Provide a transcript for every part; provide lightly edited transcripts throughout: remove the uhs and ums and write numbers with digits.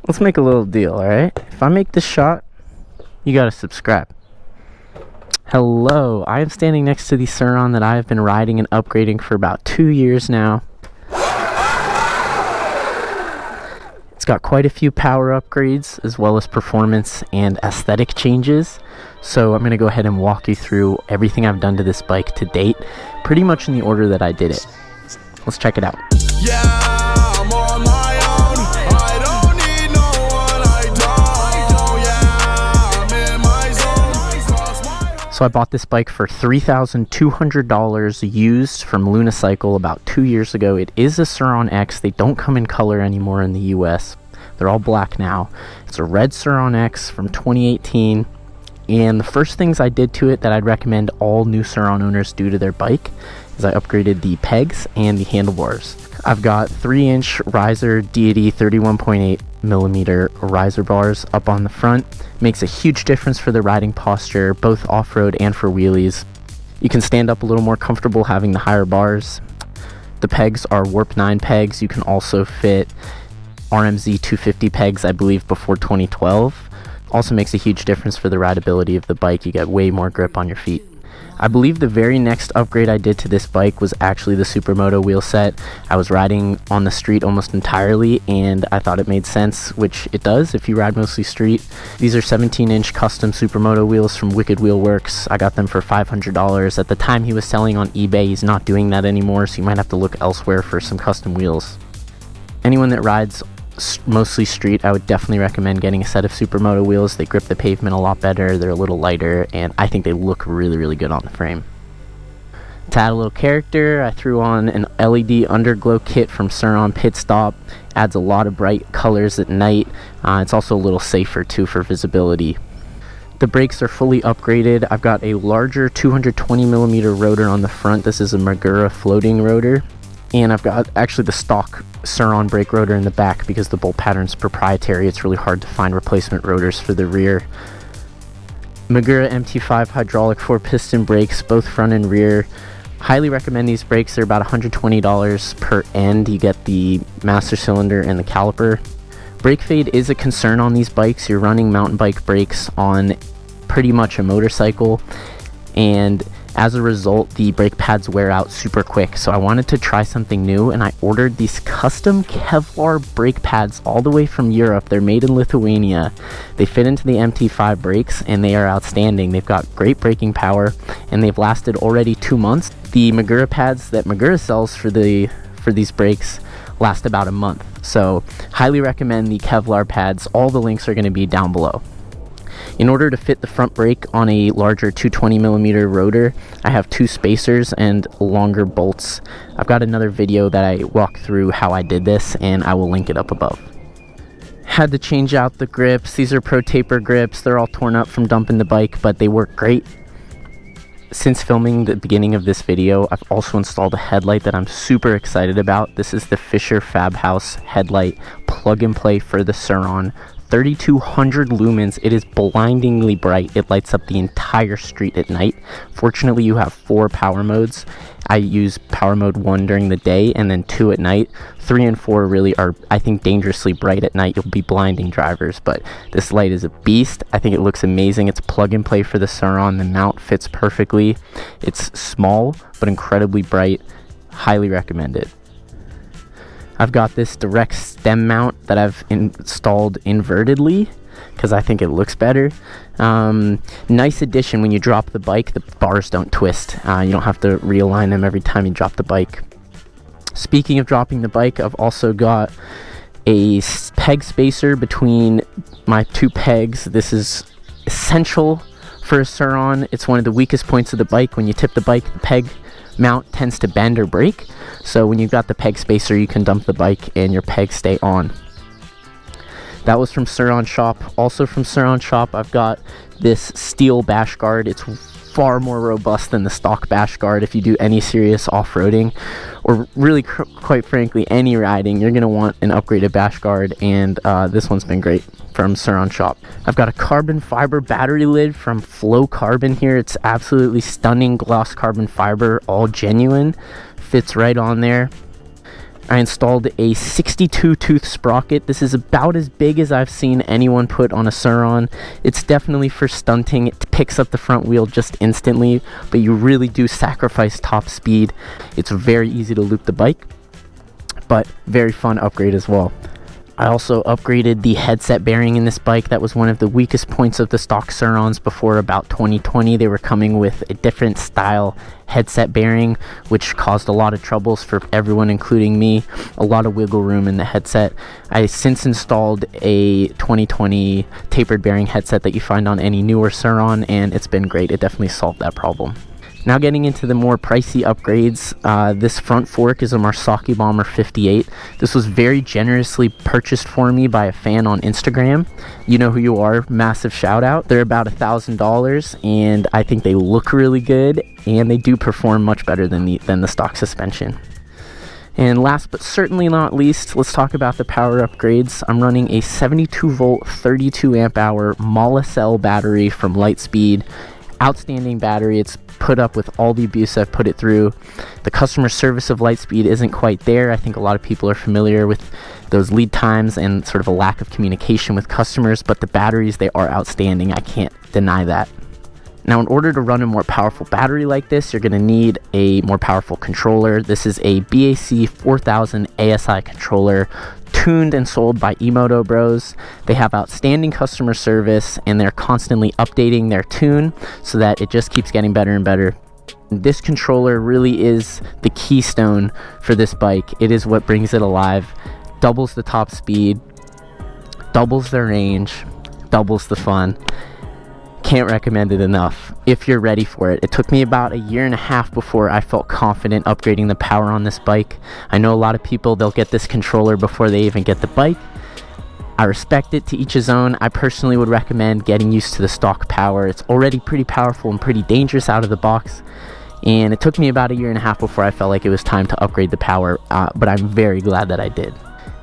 Let's make a little deal, alright? If I make this shot, you gotta subscribe. Hello, I am standing next to the Sur Ron that I have been riding and upgrading for about 2 years now. It's got quite a few power upgrades as well as performance and aesthetic changes. So I'm going to go ahead and walk you through everything I've done to this bike to date, pretty much in the order that I did it. Let's check it out. Yeah, I'm on my own. I don't need no one. I'm in my zone. So I bought this bike for $3,200 used from Lunicycle about 2 years ago. It is a Sur Ron X. They don't come in color anymore in the US. They're all black now. It's a red Sur Ron X from 2018. And the first things I did to it that I'd recommend all new Sur Ron owners do to their bike is I upgraded the pegs and the handlebars. I've got 3-inch riser Deity 31.8 millimeter riser bars up on the front. Makes a huge difference for the riding posture, both off-road and for wheelies. You can stand up a little more comfortable having the higher bars. The pegs are Warp 9 pegs. You can also fit RMZ 250 pegs, I believe, before 2012. Also makes a huge difference for the rideability of the bike. You get way more grip on your feet. I believe the very next upgrade I did to this bike was actually the Supermoto wheel set. I was riding on the street almost entirely and I thought it made sense, which it does if you ride mostly street. These are 17-inch custom Supermoto wheels from Wicked Wheel Works. I got them for $500. At the time he was selling on eBay, he's not doing that anymore, so you might have to look elsewhere for some custom wheels. Anyone that rides mostly street, I would definitely recommend getting a set of Supermoto wheels. They grip the pavement a lot better, they're a little lighter, and I think they look really good on the frame. To add a little character, I threw on an LED Underglow Kit from Sur Ron Pit Stop. Adds a lot of bright colors at night. It's also a little safer too for visibility. The brakes are fully upgraded. I've got a larger 220mm rotor on the front. This is a Magura floating rotor. And I've got actually the stock Sur Ron brake rotor in the back because the bolt pattern's proprietary. It's really hard to find replacement rotors for the rear. Magura MT5 hydraulic 4-piston brakes, both front and rear. Highly recommend these brakes. They're about $120 per end. You get the master cylinder and the caliper. Brake fade is a concern on these bikes. You're running mountain bike brakes on pretty much a motorcycle, and as a result, the brake pads wear out super quick. So I wanted to try something new, and I ordered these custom Kevlar brake pads all the way from Europe. They're made in Lithuania. They fit into the MT5 brakes, and they are outstanding. They've got great braking power, and they've lasted already 2 months. The Magura pads that Magura sells for these brakes last about a month. So highly recommend the Kevlar pads. All the links are going to be down below. In order to fit the front brake on a larger 220mm rotor, I have 2 spacers and longer bolts. I've got another video that I walk through how I did this, and I will link it up above. Had to change out the grips. These are Pro Taper grips. They're all torn up from dumping the bike, but they work great. Since filming the beginning of this video, I've also installed a headlight that I'm super excited about. This is the Fisher Fab House headlight plug and play for the Sur Ron. 3200 lumens. It is blindingly bright. It lights up the entire street at night. Fortunately, you have 4 power modes. I use power mode 1 during the day and then 2 at night. 3 and 4 really are, I think, dangerously bright at night. You'll be blinding drivers, but this light is a beast. I think it looks amazing. It's plug and play for the Sur Ron. The mount fits perfectly. It's small but incredibly bright. Highly recommend it. I've got this direct stem mount that I've installed invertedly because I think it looks better. Nice addition: when you drop the bike, the bars don't twist. You don't have to realign them every time you drop the bike. Speaking of dropping the bike, I've also got a peg spacer between my 2 pegs. This is essential for a Sur Ron. It's one of the weakest points of the bike. When you tip the bike, the peg mount tends to bend or break. So when you've got the peg spacer, you can dump the bike and your pegs stay on. That was from Sur Ron Shop. Also from Sur Ron Shop, I've got this steel bash guard. It's far more robust than the stock bash guard. If you do any serious off-roading, or really quite frankly any riding, you're going to want an upgraded bash guard, and this one's been great from Sur Ron Shop. I've got a carbon fiber battery lid from Flow Carbon here. It's absolutely stunning gloss carbon fiber, all genuine. Fits right on there. I installed a 62 tooth sprocket. This is about as big as I've seen anyone put on a Sur Ron. It's definitely for stunting. It picks up the front wheel just instantly, but you really do sacrifice top speed. It's very easy to loop the bike, but very fun upgrade as well. I also upgraded the headset bearing in this bike. That was one of the weakest points of the stock Sur Rons before about 2020. They were coming with a different style headset bearing, which caused a lot of troubles for everyone, including me. A lot of wiggle room in the headset. I since installed a 2020 tapered bearing headset that you find on any newer Sur Ron, and it's been great. It definitely solved that problem. Now getting into the more pricey upgrades, this front fork is a Marsaki Bomber 58. This was very generously purchased for me by a fan on Instagram. You know who you are, massive shout out. They're about $1,000 and I think they look really good and they do perform much better than the stock suspension. And last but certainly not least, let's talk about the power upgrades. I'm running a 72 volt 32 amp hour Mala cell battery from Lightspeed. Outstanding battery. It's put up with all the abuse I've put it through. The customer service of Lightspeed isn't quite there. I think a lot of people are familiar with those lead times and sort of a lack of communication with customers, but the batteries, they are outstanding. I can't deny that. Now, in order to run a more powerful battery like this, you're going to need a more powerful controller. This is a BAC 4000 ASI controller, tuned and sold by Emoto Bros. They have outstanding customer service and they're constantly updating their tune so that it just keeps getting better and better. This controller really is the keystone for this bike. It is what brings it alive. Doubles the top speed, doubles the range, doubles the fun. Can't recommend it enough if you're ready for it. It took me about 1.5 years before I felt confident upgrading the power on this bike. I know a lot of people, they'll get this controller before they even get the bike. I respect it, to each his own. I personally would recommend getting used to the stock power. It's already pretty powerful and pretty dangerous out of the box. And it took me about 1.5 years before I felt like it was time to upgrade the power, but I'm very glad that I did.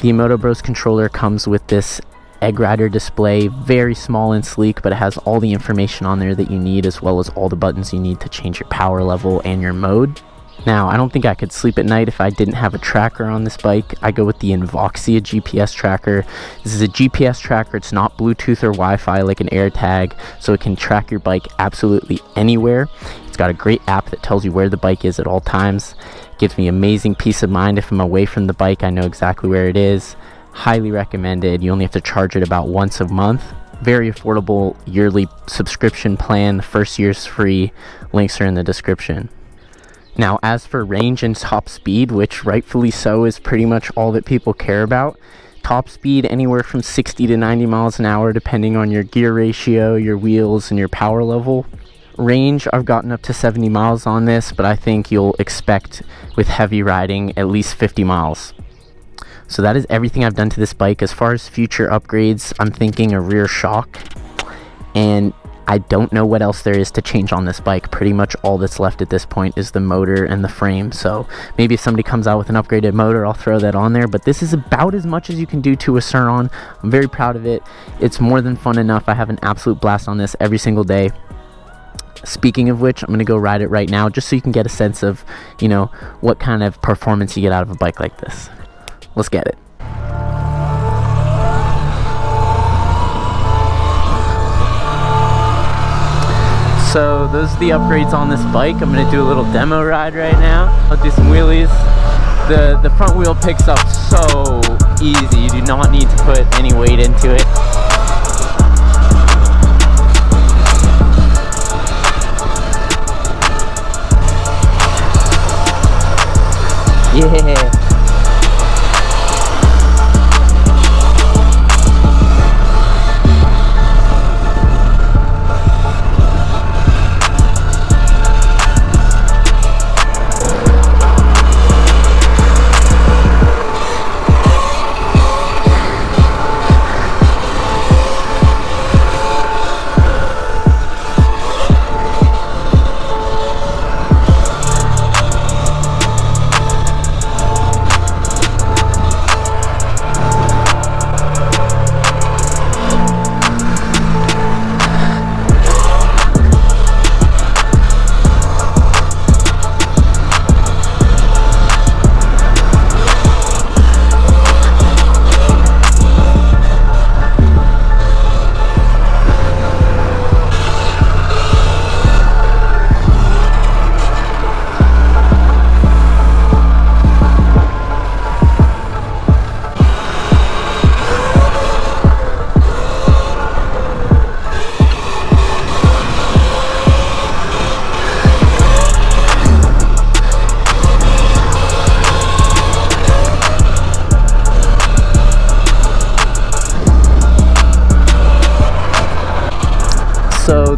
The Emoto Bros controller comes with this Egg Rider display, very small and sleek, but it has all the information on there that you need, as well as all the buttons you need to change your power level and your mode. Now, I don't think I could sleep at night if I didn't have a tracker on this bike. I go with the Invoxia GPS tracker. This is a GPS tracker. It's not Bluetooth or Wi-Fi like an AirTag, so it can track your bike absolutely anywhere. It's got a great app that tells you where the bike is at all times. It gives me amazing peace of mind. If I'm away from the bike, I know exactly where it is. Highly recommended. You only have to charge it about once a month. Very affordable yearly subscription plan. The first year's free. Links are in the description. Now, as for range and top speed, which rightfully so is pretty much all that people care about, top speed anywhere from 60 to 90 miles an hour depending on your gear ratio, your wheels, and your power level. Range, I've gotten up to 70 miles on this, but I think you'll expect with heavy riding at least 50 miles. So that is everything I've done to this bike. As far as future upgrades, I'm thinking a rear shock, and I don't know what else there is to change on this bike. Pretty much all that's left at this point is the motor and the frame. So maybe if somebody comes out with an upgraded motor, I'll throw that on there, but this is about as much as you can do to a Sur Ron. I'm very proud of it. It's more than fun enough. I have an absolute blast on this every single day. Speaking of which, I'm going to go ride it right now just so you can get a sense of, you know, what kind of performance you get out of a bike like this. Let's get it. So those are the upgrades on this bike. I'm going to do a little demo ride right now. I'll do some wheelies. The front wheel picks up so easy. You do not need to put any weight into it. Yeah.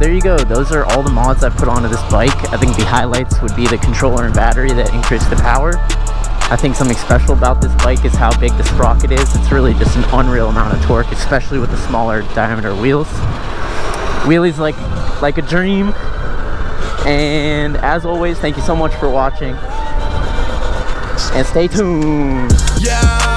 there you go. Those are all the mods I've put onto this bike. I think the highlights would be the controller and battery that increase the power. I think something special about this bike is how big the sprocket is. It's really just an unreal amount of torque, especially with the smaller diameter wheels. Wheelies like a dream. And as always, thank you so much for watching. And stay tuned. Yeah.